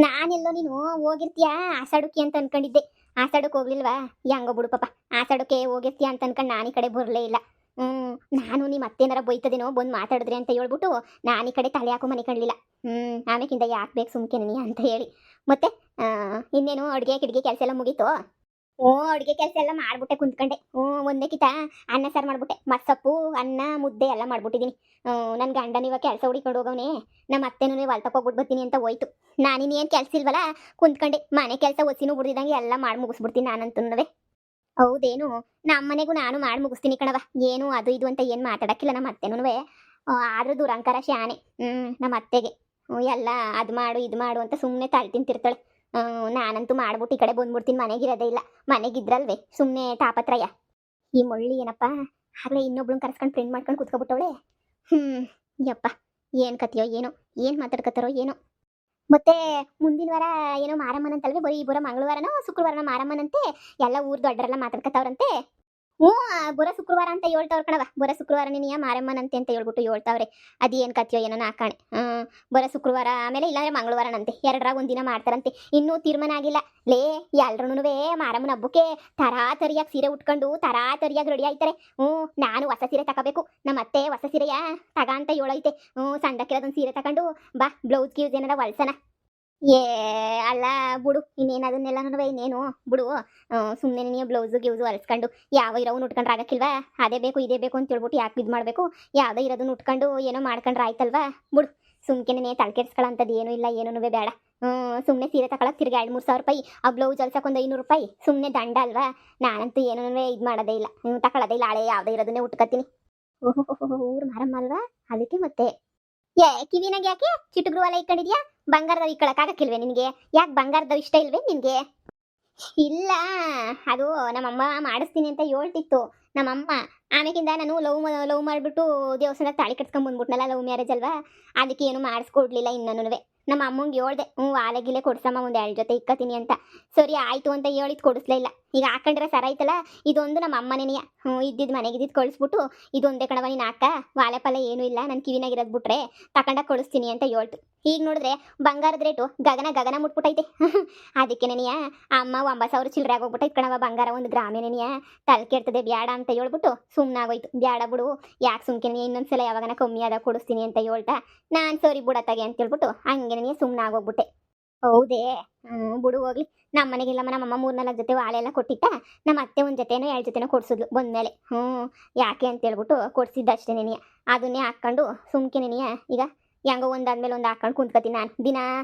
ನಾನೆಲ್ಲೋ ನೀನು ಹೋಗಿರ್ತೀಯಾ ಆಸಾಡುಕಿ ಅಂತ ಅನ್ಕೊಂಡಿದ್ದೆ. ಆಸಾಡಕ್ ಹೋಗ್ಲಿಲ್ವಾ? ಹೆಂಗೋ ಬಿಡು ಪಾಪ. ಆಸಾಡಕ್ಕೆ ಹೋಗಿರ್ತೀಯ ಅಂತ ಅನ್ಕೊಂಡು ನಾನು ಈ ಕಡೆ ಬರಲೇ ಇಲ್ಲ. ಹ್ಮ್. ನಾನು ನಿಮ್ಮ ಅತ್ತೇನಾರ ಬೈತದೇನೋ ಬಂದು ಮಾತಾಡಿದ್ರಿ ಅಂತ ಹೇಳ್ಬಿಟ್ಟು ನಾನು ಈ ಕಡೆ ತಲೆ ಹಾಕೋ ಮನೆ ಕಣ್ಲಿಲ್ಲ. ಆಮೇಕಿಂದ ಯಾಕೆ ಬೇಕು ಸುಮ್ಕೆ ನೀ ಅಂತ ಹೇಳಿ. ಮತ್ತೆ ಇನ್ನೇನು ಅಡುಗೆ ಕಿಡಿಗೆ ಕೆಲಸ ಎಲ್ಲ ಮುಗೀತು? ಓ, ಅಡುಗೆ ಕೆಲಸ ಎಲ್ಲ ಮಾಡ್ಬಿಟ್ಟೆ ಕುಂತ್ಕೊಂಡೆ. ಒಂದೇ ಕಿತ ಅನ್ನ ಸಾರು ಮಾಡ್ಬಿಟ್ಟೆ. ಮಸ್ಸಪ್ಪು ಅನ್ನ ಮುದ್ದೆ ಎಲ್ಲ ಮಾಡ್ಬಿಟ್ಟಿದ್ದೀನಿ. ನನ್ನ ಗಂಡನ ಇವಾಗ ಕೆಲಸ ಹುಡಿಕೊಂಡು ಹೋಗವನೇ. ನಮ್ಮ ಅತ್ತೆನೂ ಹೊಲ್ ತಕೋಗ್ಬಿಟ್ಟು ಬರ್ತೀನಿ ಅಂತ ಹೋಯ್ತು. ನಾನಿನ್ನೇನು ಕೆಲಸ ಇಲ್ವಲ್ಲ, ಕುಂತ್ಕೊಂಡೆ ಮನೆ ಕೆಲಸ ಒಸಿನೂ ಬಿಡ್ದಿದಂಗೆ ಎಲ್ಲ ಮಾಡಿ ಮುಗಿಸ್ಬಿಡ್ತೀನಿ ನಾನಂತೂ. ಹೌದೇನು? ನಮ್ಮ ಮನೆಗೂ ನಾನು ಮಾಡಿ ಮುಗಿಸ್ತೀನಿ ಕಣವ. ಏನು ಅದು ಇದು ಅಂತ ಏನು ಮಾತಾಡಕ್ಕಿಲ್ಲ ನಮ್ಮ ಅತ್ತೆನೂ. ಆದ್ರೂ ದುರಂಕಾರ ಶಾನೆ. ನಮ್ಮ ಅತ್ತೆಗೆ ಎಲ್ಲ ಅದು ಮಾಡು ಇದು ಮಾಡು ಅಂತ ಸುಮ್ಮನೆ ತಲೆ ತಿಂತಿರ್ತಾಳೆ. ನಾನಂತೂ ಮಾಡ್ಬಿಟ್ಟು ಈ ಕಡೆ ಬಂದ್ಬಿಡ್ತೀನಿ. ಮನೆಗಿರೋದೇ ಇಲ್ಲ. ಮನೆಗಿದ್ರಲ್ವೇ ಸುಮ್ಮನೆ ತಾಪತ್ರಯ. ಈ ಮೊಳ್ಳಿ ಏನಪ್ಪ ಆಗಲೇ ಇನ್ನೊಬ್ಳನ್ನ ಕರ್ಸ್ಕೊಂಡು ಫ್ರೆಂಡ್ ಮಾಡ್ಕೊಂಡು ಕುತ್ಕೊಬಿಟ್ಟವಳೆ. ಯಪ್ಪ, ಏನು ಕತೆಯೋ ಏನೋ, ಏನು ಮಾತಾಡ್ಕತ್ತಾರೋ ಏನೋ. ಮತ್ತೆ ಮುಂದಿನ ವಾರ ಏನೋ ಮಾರಮ್ಮನಂತಲ್ವೇ, ಬರೀ ಬರೋ ಮಂಗಳವಾರನೋ ಶುಕ್ರವಾರನೋ ಮಾರಮ್ಮನಂತೆ. ಎಲ್ಲ ಊರ್ ದೊಡ್ಡರೆಲ್ಲ ಮಾತಾಡ್ಕತ್ತವ್ರಂತೆ. ಬರೋ ಶುಕ್ರವಾರ ಅಂತ ಹೇಳ್ತಾವ್ರ ಕಣವ. ಬರೋ ಶುಕ್ರವಾರ ನೀನು ಮಾರಮ್ಮನಂತೆ ಅಂತ ಹೇಳ್ಬಿಟ್ಟು ಹೇಳ್ತಾವ್ರೆ. ಅದೇನು ಕತೆಯೋ ಏನೋ ನಾಕಾಣೆ. ಬರೋ ಶುಕ್ರವಾರ ಆಮೇಲೆ ಇಲ್ಲಾಂದ್ರೆ ಮಂಗಳವಾರನಂತೆ, ಎರಡರಾಗ ಒಂದಿನ ಮಾಡ್ತಾರಂತೆ. ಇನ್ನೂ ತೀರ್ಮಾನ ಆಗಿಲ್ಲ. ಲೇ, ಎಲ್ರೂ ಮಾರಮ್ಮನ ಹಬ್ಬಕ್ಕೆ ತರಾತರಿಯಾಗಿ ಸೀರೆ ಉಟ್ಕೊಂಡು ತರಾತರಿಯಾಗಿ ರೆಡಿ ಆಯ್ತಾರೆ. ನಾನು ಹೊಸ ಸೀರೆ ತಗೋಬೇಕು. ನಮ್ಮ ಅತ್ತೆ ಹೊಸ ಸೀರೆಯ ತಗ ಅಂತ ಹೇಳೈತೆ. ಸಣ್ಣಕ್ಕಿರೋದೊಂದು ಸೀರೆ ತಗೊಂಡು ಬಾ, ಬ್ಲೌಸ್ ಗೀವ್ಸ್ ಏನಾರ ಹೊಲ್ಸನ. ಏ ಅಲ್ಲ ಬಿಡು, ಇನ್ನೇನು ಅದನ್ನೆಲ್ಲ ಇನ್ನೇನು ಬಿಡು. ಸುಮ್ಮನೆ ನೀವು ಬ್ಲೌಸು ಗಿವ್ಸು ಹೊಲ್ಸ್ಕೊಂಡು ಯಾವ ಇರೋವು ಉಟ್ಕೊಂಡ್ರೆ ಆಗಕ್ಕಿಲ್ವಾ? ಅದೇ ಬೇಕು ಇದೇ ಬೇಕು ಅಂತ ಹೇಳ್ಬಿಟ್ಟು ಯಾಕೆ ಇದು ಮಾಡಬೇಕು? ಯಾವುದೋ ಇರೋದನ್ನ ಉಟ್ಕೊಂಡು ಏನೋ ಮಾಡ್ಕೊಂಡ್ರೆ ಆಯ್ತಲ್ವಾ? ಬಿಡು, ಸುಮ್ಕೆನೇ ತಲೆ ಕೆಡ್ಸ್ಕೊಳ್ಳೋಂಥದ್ದು ಏನೂ ಇಲ್ಲ, ಏನೂ ಬೇಡ. ಸುಮ್ಮನೆ ಸೀರೆ ತಗೊಳಕ್ಕೆ ತಿರ್ಗಿ 2-3 ಸಾವಿರ ರೂಪಾಯಿ, ಆ ಬ್ಲೌಸ್ ಹೊಲ್ಸಕ್ಕೆ 500 ರೂಪಾಯಿ ಸುಮ್ಮನೆ ದಂಡ ಅಲ್ವಾ? ನಾನಂತೂ ಏನೂ ಇದು ಮಾಡೋದೇ ಇಲ್ಲ, ತಗೊಳ್ಳೋದೇ ಇಲ್ಲ. ಹಳೆ ಯಾವುದೋ ಇರೋದನ್ನೇ ಉಟ್ಕೊತೀನಿ. ಓಹೋ, ಊರು ಮಾರಮ್ಮ ಅಲ್ವಾ? ಅದಕ್ಕೆ ಮತ್ತೆ ಕಿವಿನಾಗ ಯಾಕೆ ಚಿಟುಗ್ರು ಎಲ್ಲ ಇಟ್ಕೊಂಡಿದ್ಯಾ? ಬಂಗಾರದವ್ ಇಕ್ಕಳಕ್ಕಾಗಕ್ಕಿಲ್ವೇ ನಿನಗೆ? ಯಾಕೆ ಬಂಗಾರದವ್ ಇಷ್ಟ ಇಲ್ವೇ ನಿನಗೆ? ಇಲ್ಲ, ಅದು ನಮ್ಮಮ್ಮ ಮಾಡಿಸ್ತೀನಿ ಅಂತ ಹೇಳ್ತಿತ್ತು ನಮ್ಮಮ್ಮ. ಆಮೇಕಿಂದ ನಾನು ಲವ್ ಮಾಡಿಬಿಟ್ಟು ದೇವಸ್ಥಾನಕ್ಕೆ ತಾಳಿ ಕಟ್ಸ್ಕೊಂಡ್ ಬಂದ್ಬಿಟ್ನಲ್ಲ, ಲವ್ ಮ್ಯಾರೇಜ್ ಅಲ್ವಾ? ಅದಕ್ಕೆ ಏನು ಮಾಡಿಸ್ಕೊಡ್ಲಿಲ್ಲ ಇನ್ನೂ. ನಮ್ಮ ಅಮ್ಮಂಗೆ ಹೇಳ್ದೆ, ಆಲೆಗಿಲೆ ಕೊಡ್ಸಮ್ಮ ಒಂದು 2 ಜೊತೆ ಇಕ್ಕತೀನಿ ಅಂತ. ಸರಿ ಆಯಿತು ಅಂತ ಹೇಳಿದ್ ಕೊಡಿಸ್ಲೇ ಇಲ್ಲ. ಈಗ ಹಾಕೊಂಡಿರೋ ಸರ ಐತಲ್ಲ, ಇದೊಂದು ನಮ್ಮ ಅಮ್ಮನೇನೆಯ ಇದ್ದಿದ್ದು ಮನೆಗಿದ್ದು ಕಳಿಸ್ಬಿಟ್ಟು ಇದೊಂದೇ ಕಣವ ನೀನು ಹಾಕ, ವಾಲೆ ಪಲ್ಲೆ ಏನೂ ಇಲ್ಲ, ನನ್ನ ಕಿವಿನಾಗಿರೋದು ಬಿಟ್ರೆ ತಗೊಂಡಾಗ ಕೊಡಿಸ್ತೀನಿ ಅಂತ ಹೇಳ್ತು. ಈಗ ನೋಡಿದ್ರೆ ಬಂಗಾರದ ರೇಟು ಗಗನ ಮುಟ್ಬಿಟ್ಟೈತೆ. ಅದಕ್ಕೆ ನೆನೆಯ ಅಮ್ಮ 9,000 ಚಿಲ್ಲರೆ ಆಗೋಗ್ಬಿಟ್ಟೈತೆ ಕಣವ. ಬಂಗಾರ 1 ಗ್ರಾಮೇನೆಯ ತಲೆ ಕೆಡ್ತದೆ ಬೇಡ ಅಂತ ಹೇಳ್ಬಿಟ್ಟು ಸುಮ್ಮನಾಗೋಯ್ತು. ಬೇಡ ಬಿಡು, ಯಾಕೆ ಸುಮ್ಕೆ ಇನ್ನೊಂದ್ಸಲ ಯಾವಾಗನ ಕಮ್ಮಿ ಆದಾಗ ಕೊಡಿಸ್ತೀನಿ ಅಂತ ಹೇಳ್ತಾ ನಾನು ಸರಿ ಬಿಡತ್ತಾಗೆ ಅಂತ ಹೇಳ್ಬಿಟ್ಟು ಹಂಗೆ ಸುಮ್ಮನಾಗೋಗ್ಬಿಟ್ಟೆ. ಹೌದೇ? ಬಿಡು ಹೋಗ್ಲಿ. ನಮ್ಮ ಮನೆಗಿಲ್ಲಮ್ಮ ನಮ್ಮಮ್ಮ 3-4 ಜೊತೆ ವಾಲೆ ಎಲ್ಲ ಕೊಟ್ಟಿತ್ತ. ನಮ್ಮ ಅತ್ತೆ 1 ಜೊತೆನೋ 2 ಜೊತೆನೋ ಕೊಡ್ಸಿದ್ಲು ಬಂದಮೇಲೆ. ಯಾಕೆ ಅಂತ ಹೇಳ್ಬಿಟ್ಟು ಕೊಡ್ಸಿದ್ದಷ್ಟೇ ನೆನೆಯ. ಅದನ್ನೇ ಹಾಕ್ಕೊಂಡು ಸುಮ್ಕೆ ನೆನೆಯ ಈಗ ಹೆಂಗೋ ಒಂದಾದ್ಮೇಲೆ ಒಂದು ಹಾಕೊಂಡು ಕುಂತ್ಕೊತೀನಿ. ನಾನು ದಿನ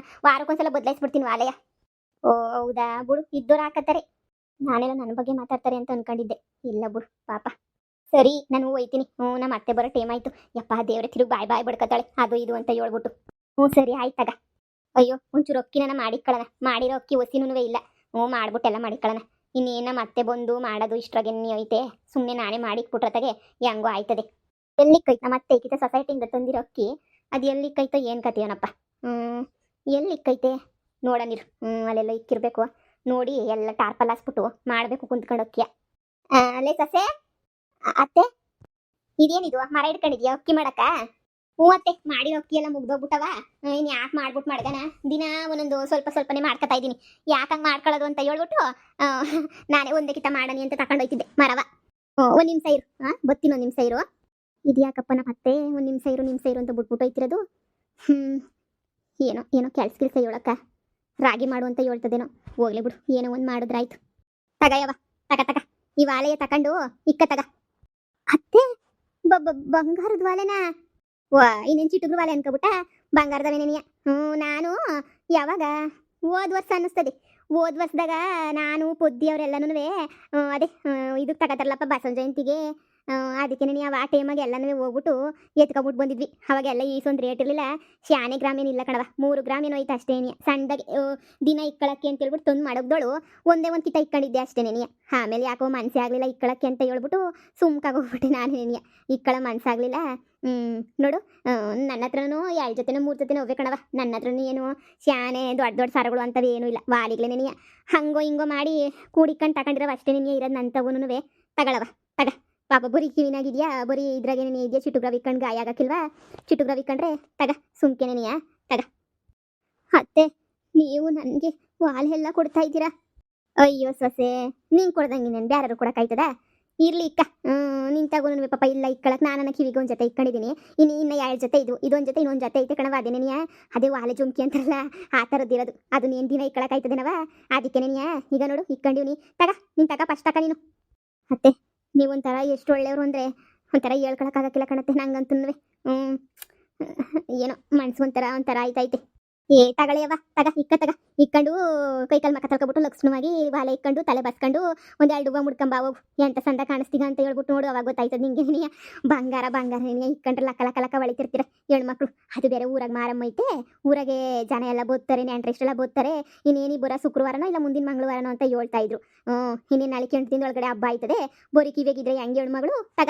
ವಾರಕ್ಕೊಂದ್ಸಲ ಬದಲಾಯಿಸ್ಬಿಡ್ತೀನಿ ವಾಲೆಯ. ಓ ಹೌದಾ? ಬಿಡು, ಇದ್ದೋರು ಹಾಕತ್ತಾರೆ. ನಾನೆಲ್ಲ ನನ್ನ ಬಗ್ಗೆ ಮಾತಾಡ್ತಾರೆ ಅಂತ ಅನ್ಕೊಂಡಿದ್ದೆ. ಇಲ್ಲ ಬಿಡು ಪಾಪ. ಸರಿ, ನಾನು ಹೋಯ್ತೀನಿ. ನಮ್ಮ ಅತ್ತೆ ಬರೋ ಟೈಮ್ ಆಯ್ತು. ಯಪ್ಪ ದೇವ್ರೆ, ತಿರುಗಿ ಬಾಯ್ ಬಡ್ಕತ್ತಾಳೆ ಅದು ಇದು ಅಂತ ಹೇಳ್ಬಿಟ್ಟು. ಸರಿ ಆಯ್ತಾಗ. ಅಯ್ಯೋ, ಒಂಚೂರು ಅಕ್ಕಿನ ಮಾಡಿಕೊಳ್ಳೋಣ. ಮಾಡಿರೋ ಅಕ್ಕಿ ಒಸಿನೂ ಇಲ್ಲ. ಮಾಡ್ಬಿಟ್ಟೆಲ್ಲ ಮಾಡಿಕೊಳ್ಳೋಣ. ಇನ್ನೇನು ನಮ್ಮ ಅತ್ತೆ ಬಂದು ಮಾಡೋದು ಇಷ್ಟ್ರಾಗೆ ಐತೆ. ಸುಮ್ಮನೆ ನಾನೇ ಮಾಡಿಕ್ಬಿಟ್ರತಾಗೆ ಹೆಂಗೋ ಆಯ್ತದೆ. ಎಲ್ಲಿಕ್ಕೈತೆ ನಮ್ಮ ಅತ್ತೆ ಈಗಿತ ಸೊಸೈಟಿಯಿಂದ ತಂದಿರೋ ಅಕ್ಕಿ? ಅದು ಎಲ್ಲಿಕ್ಕೈತೋ ಏನು ಕತೆಯೋನಪ್ಪ. ಎಲ್ಲಿಕ್ಕೈತೆ ನೋಡೋಣಿರು. ಅಲ್ಲೆಲ್ಲ ಇಕ್ಕಿರ್ಬೇಕು. ನೋಡಿ ಎಲ್ಲ ಟಾರ್ಪಲ್ ಹಾಸ್ಬಿಟ್ಟು ಮಾಡಬೇಕು ಕುಂತ್ಕೊಂಡು ಅಕ್ಕಿಯ. ಅಲ್ಲೇ ಸೊಸೆ, ಅತ್ತೆ ಇದೇನಿದು ಮರ ಇಟ್ಕೊಂಡಿದ್ಯಾ ಅಕ್ಕಿ ಮಾಡಕ್ಕ? ಅತ್ತೆ ಮಾಡಿರೋ ಅಕ್ಕಿ ಎಲ್ಲ ಮುಗ್ದೋಗ್ಬಿಟ್ಟವ. ಇನ್ನು ಯಾಕೆ ಮಾಡ್ಬಿಟ್ಟು ಮಾಡ್ದಾನ ದಿನ ಒಂದೊಂದು ಸ್ವಲ್ಪನೇ ಮಾಡ್ಕೊತಾ ಇದ್ದೀನಿ. ಯಾಕೆ ಹಂಗೆ ಮಾಡ್ಕೊಳ್ಳೋದು ಅಂತ ಹೇಳ್ಬಿಟ್ಟು ನಾನೇ ಒಂದಕ್ಕಿಂತ ಮಾಡಣಿ ಅಂತ ತಗೊಂಡೋಯ್ತಿದ್ದೆ ಮರವ. 1 ನಿಮಿಷ ಇರು, ಬತ್ತೀನಿ 1 ನಿಮಿಷ ಇರು. ಇದ್ಯಾಕಪ್ಪ ನಮ್ಮ ಅತ್ತೆ 1 ನಿಮಿಷ ಇರು ಅಂತ ಬಿಟ್ಬಿಟ್ಟು ಹೋಯ್ತಿರೋದು? ಏನೋ ಕೆಲಸ ಹೇಳಕ್ಕ ರಾಗಿ ಮಾಡು ಅಂತ ಹೇಳ್ತದೇನೋ. ಹೋಗ್ಲಿ ಬಿಡು, ಏನೋ ಒಂದು ಮಾಡಿದ್ರಾಯ್ತು. ತಗಯವ, ತಗ ಈ ವಾಲೆಯ ತಕೊಂಡು ಇಕ್ಕ ತಗ. ಅತ್ತೆ ಬಂಗಾರದ ವಾಲೆನಾ? ಇನ್ನೇನು ಚಿಟುಗ್ರು ವಾಲೆ ಅನ್ಕೋಬಿಟ್ಟ ಬಂಗಾರದವೇನೇನಿಯ. ನಾನು ಯಾವಾಗ ಹೋದ ವರ್ಷ ಅನ್ನಿಸ್ತದೆ. ಹೋದ ವರ್ಷದಾಗ ನಾನು ಪೊದ್ದಿಯವರೆಲ್ಲನೂ ಅದೇ ಇದಕ್ಕೆ ತಗೋತಾರಲ್ಲಪ್ಪ ಬಸವ ಜಯಂತಿಗೆ. ಅದಕ್ಕೆ ನೀವು ಆ ಟೈಮಾಗೆ ಎಲ್ಲನೂ ಹೋಗ್ಬಿಟ್ಟು ಎತ್ಕೊಬಿಟ್ಟು ಬಂದಿದ್ವಿ. ಅವಾಗೆಲ್ಲ ಈಸೊಂದು ರೇಟ್ ಇರಲಿಲ್ಲ. ಶಾನೆ ಗ್ರಾಮ್ ಏನಿಲ್ಲ ಕಣವ, 3 ಗ್ರಾಮ್ ಏನೋ ಐತೆ ಅಷ್ಟೇನಿಯ. ಸಣ್ಣದಾಗಿ ದಿನ ಇಕ್ಕಳಕ್ಕೆ ಅಂತ ಹೇಳ್ಬಿಟ್ಟು ತಂದು ಮಾಡೋಗ್ದೋಳು ಒಂದೇ ಒಂದು ಕಿತ ಇಕ್ಕೊಂಡಿದ್ದೆ ಅಷ್ಟೇನೇನಿಯ. ಆಮೇಲೆ ಯಾಕೋ ಮನಸ್ಸೇ ಆಗಲಿಲ್ಲ ಇಕ್ಕಳಕ್ಕೆ ಅಂತ ಹೇಳ್ಬಿಟ್ಟು ಸುಮ್ಕಾಗೋಗ್ಬಿಟ್ಟೆ ನಾನೇನಿಯ. ಇಕ್ಕಳ ಮನಸ್ಸಾಗಲಿಲ್ಲ. ನೋಡು, ನನ್ನ ಹತ್ರನೂ 2 ಜೊತೆನೋ 3 ಜೊತೆನೋ ಹೋಗ್ಬೇಕು ಕಣವ. ನನ್ನ ಹತ್ರನೂ ಏನು ಶಾನೆ ದೊಡ್ಡ ಸಾರಗಳು ಅಂತವೇ ಏನೂ ಇಲ್ಲ. ವಾಲಿಗ್ಲೇನೆನಿಯ ಹಂಗೋ ಹಿಂಗೋ ಮಾಡಿ ಕೂಡಿಕೊಂಡು ತಗೊಂಡಿರೋ ಅಷ್ಟೇನೇನಿಯ ಇರೋದು. ನಂತವೂ ತಗೊಳವ ತಗ. ಪಾಪ ಬರೀ ಕಿವಿನಾಗಿದ್ಯಾ, ಬರೀ ಇದ್ರಾಗೇನೇ ಇದೆಯಾ? ಚಿಟುಗ್ರ ವಿಕ್ಕಂಡು ಗಾಯ ಆಗಕ್ಕಿಲ್ವಾ? ಚಿಟುಗ್ರ ವಿಕ್ಕಂಡ್ರೆ ತಗ ಸುಮ್ಕೆನೇನಿಯ ತಗ. ಅತ್ತೆ ನೀವು ನನಗೆ ವಾಲ್ ಎಲ್ಲ ಕೊಡ್ತಾ ಇದ್ದೀರಾ? ಅಯ್ಯೋ ಸೊಸೆ, ನೀನ್ ಕೊಡ್ದಂಗೆ ನೀನು ಬ್ಯಾರು ಕೊಡಕ್ಕಾಯ್ತದ? ಇರ್ಲಿ ಇಕ್ಕ. ನೀನ್ ತಗೊಂಡು ಪಾಪ ಇಲ್ಲ ಇಕ್ಕಳಕ್ ನಾನು ಕಿವಿಗೆ ಒಂದ್ ಜೊತೆ ಇಕ್ಕೊಂಡಿದ್ದೀನಿ. ಇನ್ನ 2 ಜೊತೆ ಇದೊಂದ್ ಜೊತೆ ಇನ್ನೊಂದ್ ಜೊತೆ ಐತೆ ಕಣವ. ಅದೇನೇ ನೀ ಅದೇ ವಾಲೆ ಜುಮ್ಕಿ ಅಂತಾರಲ್ಲ ಆ ಥರದ್ದಿರೋದು. ಅದು ನೀನ್ ದಿನ ಇಕ್ಕಳಕ್ ಆಯ್ತದೇನವ? ಅದಕ್ಕೆ ನೀ ಈಗ ನೋಡು ಇಕ್ಕೊಂಡಿವ್ನಿ. ನೀನ್ ತಗ ಫಸ್ಟ್ ತಕ ನೀನು. ಅತ್ತೆ, ನೀವೊಂಥರ ಎಷ್ಟು ಒಳ್ಳೆಯವರು ಅಂದ್ರೆ ಒಂಥರ ಹೇಳ್ಕೊಳಕ್ಕಾಗಕ್ಕಿಲ್ಲ ಕಣತ್ತೆ ನಂಗಂತೂ. ಏನೋ ಮನ್ಸು ಒಂಥರ ಆಯ್ತೈತೆ. ಏ ತಗಳೆಯವ, ತಗ ತಗ ಇಕ್ಕೊಂಡು ಕೈಕಾಲು ಮಕ್ಕ ತೊಳ್ಕೊಬಿಟ್ಟು ಲಕ್ಷ್ಮಣವಾಗಿ ವಾಲೆ ಇಕ್ಕೊಂಡು ತಲೆ ಬಸ್ಕೊಂಡು 2 ಹೂವು ಮುಡ್ಕೊಂಬಾವು. ಎಂತ ಸಂದ ಕಾಣಿಸ್ತೀಗ ಅಂತ ಹೇಳ್ಬಿಟ್ಟು ನೋಡು, ಅವಾಗ ಗೊತ್ತಾಯ್ತದ ನಿಂಗೆ. ನೀಯ ಬಂಗಾರ ನಿನಗೆ ಇಕ್ಕೊಂಡ್ರೆ ಲಕ್ಕ ಲಕ್ಕ ಹೊಳಿತಿರ್ತೀರ ಹೆಣ್ಮಕ್ಳು. ಅದು ಬೇರೆ ಊರಾಗ ಮಾರಮ್ಮ ಐತೆ. ಊರಾಗೆ ಜನ ಎಲ್ಲ ಬೋತ್ತಾರೆ, ನೆಂಟ್ರೆಷ್ಟೆಲ್ಲ ಬೋತ್ತಾರೆ. ಇನ್ನೇನಿ ಬರೋ ಶುಕ್ರವಾರನೋ ಇಲ್ಲ ಮುಂದಿನ ಮಂಗಳವಾರನೋ ಅಂತ ಹೇಳ್ತಾ ಇದ್ರು. ಇನ್ನೇನು ನಾಳೆ 8 ದಿನದ ಒಳಗಡೆ ಹಬ್ಬ ಆಯ್ತದೆ. ಬೋರಿ ಕಿವಿಯಾಗಿದ್ರೆ ಹೆಂಗೆ ಹೆಣ್ಮಗಳು. ತಗ.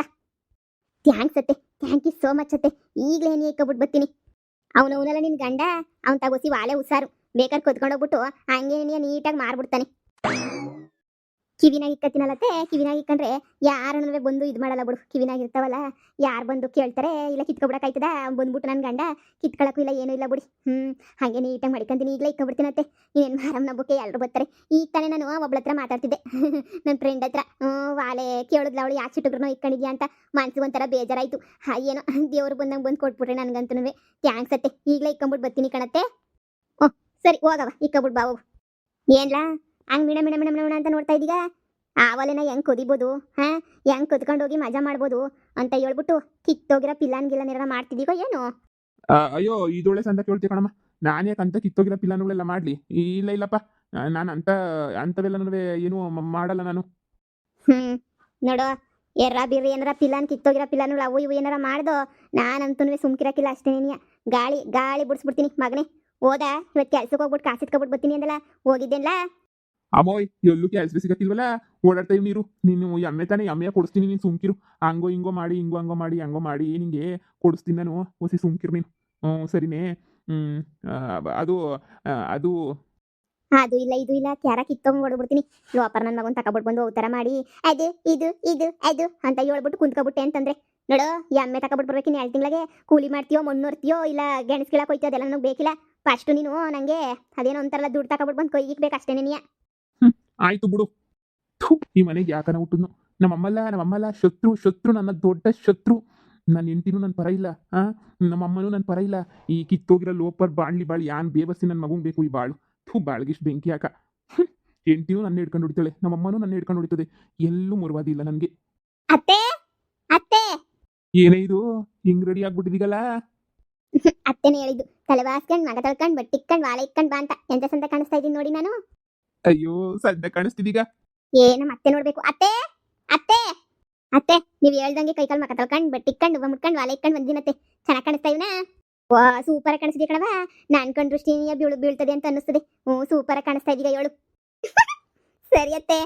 ಥ್ಯಾಂಕ್ಸ್ ಅತ್ತೆ, ಥ್ಯಾಂಕ್ ಯು ಸೋ ಮಚ್ ಅತ್ತೆ. ಈಗಲೇ ನೀ ಇಕ್ಕೊಬಿಟ್ಟು ಬರ್ತೀನಿ. ಅವನವನೆಲ್ಲ ನಿನ್ ಗಂಡ ಅವ್ನು ತಗೋಸಿ ವಾಲೆ ಹುಷಾರು. ಬೇಕಾದ್ರೆ ಕೊತ್ಕೊಂಡೋಗ್ಬಿಟ್ಟು ಹಂಗೆ ನೀಟಾಗಿ ಮಾರ್ಬಿಡ್ತಾನೆ. ಕಿವಿನಾಗ ಇಕ್ಕತ್ತಿನಲ್ಲತ್ತೆ, ಕಿವಿನಾಗ ಇಕ್ಕಂಡ್ರೆ ಯಾರನ್ನೂ ಬಂದು ಇದು ಮಾಡಲ್ಲ ಬಿಡು. ಕಿವಿನಾಗ ಇರ್ತಾವಲ್ಲ, ಯಾರು ಬಂದು ಕೇಳ್ತಾರೆ ಇಲ್ಲ ಕಿತ್ಕೊಬಿಡಕ್ಕಾಯ್ತದ ಬಂದ್ಬಿಟ್ಟು ನನ್ನ ಗಂಡ ಕಿತ್ಕೊಳಕ್ಕೂ ಇಲ್ಲ ಏನೂ ಇಲ್ಲ ಬಿಡಿ. ಹಾಗೆ ನೀಟಾಗಿ ಮಡಿಕೊಂತೀನಿ. ಈಗಲೇ ಇಕ್ಕೊಬಿಡ್ತೀನತ್ತೆ. ಇನ್ನೇನು ಮಾರಮ್ಮ ನಬ್ಬಕ್ಕೆ ಎಲ್ಲರೂ ಬರ್ತಾರೆ. ಈಗ ತಾನೇ ನಾನು ಒಬ್ಳ ಹತ್ರ ಮಾತಾಡ್ತಿದ್ದೆ, ನನ್ನ ಫ್ರೆಂಡ್ ಹತ್ರ. ವಾಲೆ ಕೇಳಿದ್ಲ ಅವಳು ಯಾಕೆ ಚಿಟ್ಟುಗ್ರೂ ಇಕ್ಕೊಂಡಿದ್ಯಾ ಅಂತ. ಮನ್ಸಿಗೆ ಒಂಥರ ಬೇಜಾರಾಯ್ತು. ಏನೋ ದೇವ್ರು ಬಂದಂಗೆ ಬಂದು ಕೊಟ್ಬಿಟ್ರೆ ನನಗಂತೂ. ಥ್ಯಾಂಕ್ಸ್ ಅತ್ತೆ, ಈಗಲೇ ಇಕ್ಕೊಂಬಿಟ್ಟು ಬರ್ತೀನಿ ಕಣತ್ತೆ. ಸರಿ ಹೋಗವ, ಇಕ್ಕೊಬಿಟ್ಟು ಬಾವು. ಏನ್ಲಾ ಹಂಗೆ ಮಿಣ ಅಂತ ನೋಡ್ತಾ ಇದ್ದೀಗ? ಆವಲೆನ ಹೆಂಗೆ ಕೊದಿಬೋದು? ಹೆಂಗೆ ಕೊದ್ಕೊಂಡು ಹೋಗಿ ಮಜಾ ಮಾಡ್ಬೋದು ಅಂತ ಹೇಳ್ಬಿಟ್ಟು ಕಿತ್ತೋಗಿರೋ ಪಿಲ್ಲಾನ್ಗಿಲ್ಲ ಮಾಡ್ತಿದ್ದೀಗೋ ಏನು? ಅಯ್ಯೋ ಇದೊಳ್ಳೆ ಸಂತ ಕೇಳ್ತೀವಿ ಕಣಮ್ಮ. ನಾನು ಯಾಕೆ ಅಂತ ಕಿತ್ತೋಗಿರೋ ಪಿಲ್ಲನುಗಳೆಲ್ಲ ಮಾಡಲಿ? ಇಲ್ಲಪ್ಪ, ನಾನು ಅಂಥವೆಲ್ಲನೂ ಏನು ಮಾಡಲ್ಲ ನಾನು. ನೋಡೋ, ಎರ್ರ ಬಿರ್ರಿ ಏನಾರ ಪಿಲ್ಲಾನ್ ಕಿತ್ತೋಗಿರೋ ಪಿಲ್ಲಾನುಗಳು ಅವು ಇವು ಏನಾರ ಮಾಡ್ದೋ ನಾನಂತೂ ಸುಮ್ಕಿರಕ್ಕಿಲ್ಲ ಅಷ್ಟೇ. ಗಾಳಿ ಬಿಡಿಸ್ಬಿಡ್ತೀನಿ ಮಗನೇ. ಹೋದಾ ಇವತ್ತು ಕೆಲ್ಸಕ್ಕೆ ಹೋಗ್ಬಿಟ್ಟು ಕಾಸಿಟ್ಕೊಬಿಟ್ಟು ಬರ್ತೀನಿ ಅಂದಲ್ಲ, ಹೋಗಿದ್ದೇನಲ್ಲ? ಅಮ್ಮೋಯ್ ಎಲ್ಲೂ ಕೆಲಸ ಸಿಗಕ್ಕಿಲ್ವಲ್ಲ, ಓಡಾಡ್ತಾ ಇವ್ ನೀರು. ನೀನು ಎಮ್ಮೆ ತಾನೇ, ಎಮ್ಮೆ ಕೊಡಿಸ್ತೀನಿ, ನೀನು ಸುಮ್ಕಿರು. ಹಂಗೋ ಹಿಂಗೋ ಮಾಡಿ ಹಂಗೋ ಮಾಡಿ ನಿಂಗೆ ಕೊಡಿಸ್ತೀನಿ ನಾನು. ಹೊಸಿ ಸುಮ್ಕಿರು ನೀನು. ಸರಿನೇ. ಅದು ಅದು ಅದು ಇಲ್ಲ ಇದು ಇಲ್ಲ ಕ್ಯಾರ ಕಿತ್ತೊಂಗ್ ಹೊಡ್ಬಿಡ್ತೀನಿ. ಲೋಪರ್ ನನ್ನ ಮಗನ್ ತಕೊಬಿಟ್ಟು ಬಂದು ಅವತಾರ ಮಾಡಿ ಅದು ಇದು ಅಂತ ಹೇಳ್ಬಿಟ್ಟು ಕುಂತ್ಕೊಬಿಟ್ಟೆ ಅಂತಂದ್ರೆ ನೋಡು, ಎಮ್ಮೆ ತಕೊಬಿಟ್ಟು ಬರ್ಬೇಕಿನ್ 2 ತಿಂಗಳಿಗೆ. ಕೂಲಿ ಮಾಡ್ತೀಯೋ, ಮಣ್ಣು ಹೊರ್ತೀಯೋ, ಇಲ್ಲ ಗೆಣಸ್ ಕೀಳಕ್ ಹೋಯ್ತೀಯೋ, ಅದೆಲ್ಲ ನನಗೆ ಬೇಕಿಲ್ಲ. ಫಸ್ಟ್ ನೀನು ನಂಗೆ ಅದೇನೋ ಒಂಥರಲ್ಲ ದುಡ್ಡು ತಕೊಬಿಟ್ಟು ಬಂದು ಕೊಯ್ಗಿಕ್ಬೇಕು ಅಷ್ಟೇ. ನೀನು ಆಯ್ತು ಬಿಡು. ಈ ಮನೆಗೆ ಯಾಕನ ಹುಟ್ಟುನು? ನಮ್ಮಮ್ಮಲ್ಲ ಶತ್ರು, ನನ್ನ ದೊಡ್ಡ ಶತ್ರು. ನನ್ನ ಹೆಂಡತಿನೂ ನನ್ನ ಪರ ಇಲ್ಲ, ನಮ್ಮಮ್ಮನೂ ನನ್ನ ಪರ ಇಲ್ಲ. ಈ ಕಿತ್ತೋಗಿರೋ ಲೋಪರ್ ಬಾಳಿ ಯಾನ್ ಬೇಬಸ್ಸಿ ನನ್ನ ಮಗುಂಗ್ ಬೇಕು ಈ ಬಾಳು. ಬಾಳ್ಗಿಷ್ಟು ಬೆಂಕಿ ಹಾಕ. ಹೆಂಡತಿನೂ ನನ್ನ ಹಿಡ್ಕೊಂಡು ಹೊಡಿತಾಳೆ, ನಮ್ಮಮ್ಮನೂ ನನ್ನ ಹಿಡ್ಕೊಂಡು ಹೊಡಿತದೆ. ಎಲ್ಲೂ ಮುರ್ವಾದಿ ಇಲ್ಲ ನನಗೆ. ಅತ್ತೆ ಅತ್ತೆ ಏನೇ ಇದು ಹಿಂಗ್ ರೆಡಿ ಆಗ್ಬಿಟ್ಟಿದೀಗಲ್ಲ? ಅತ್ತೆನೇ ಹೇಳಿದ್ದು, ತಲೆ ಬಾಸ್ಕೊಂಡ್ ಮಗ ತಳ್ಕೊಂಡ್ ಬಟ್ಟಿಕ್ಕೊಂಡ್ ವಾಳೆ ಇಕ್ಕೊಂಡ್ ಬಾ ಅಂತ. ಎಂತ ಸಂತ ಕಾಣಿಸ್ತಾ ಇದೀನಿ ನೋಡಿ ನಾನು? ಅಯ್ಯೋ ಸದ್ದ ಕಾಣಿಸ್ತಿದೀಗ. ನಮ್ಮ ಅತ್ತೆ ನೋಡ್ಬೇಕು. ಅತ್ತೆ ಅತ್ತೆ ಅತ್ತೆ ನೀವ್ ಹೇಳ್ದಂಗೆ ಕೈಕಾಲ್ ಮಕ ತೊಳ್ಕೊಂಡ್ ಬಟ್ಟಿಕ್ಕೊಂಡ್ ಹೂವ ಮುಟ್ಕೊಂಡ್ ವಾಲೆ ಇಕ್ಕೊಂಡ್ ಬಂದಿನತ್ತೆ. ಚೆನ್ನಾಗ್ ಕಾಣಿಸ್ತಾ ಇವನ? ವಾ ಸೂಪರ್ ಕಾಣಿಸ್ತಿದೆ ಕಣವ. ನಾನ್ ಕಂಡ್ರು ದೃಷ್ಟಿಯ ಬೀಳ್ತದೆ ಅಂತ ಅನ್ನಿಸ್ತದೆ. ಸೂಪರ್ ಕಾಣಿಸ್ತಾ ಇದೀಗ ಹೇಳು. ಸರಿ ಅತ್ತೆ.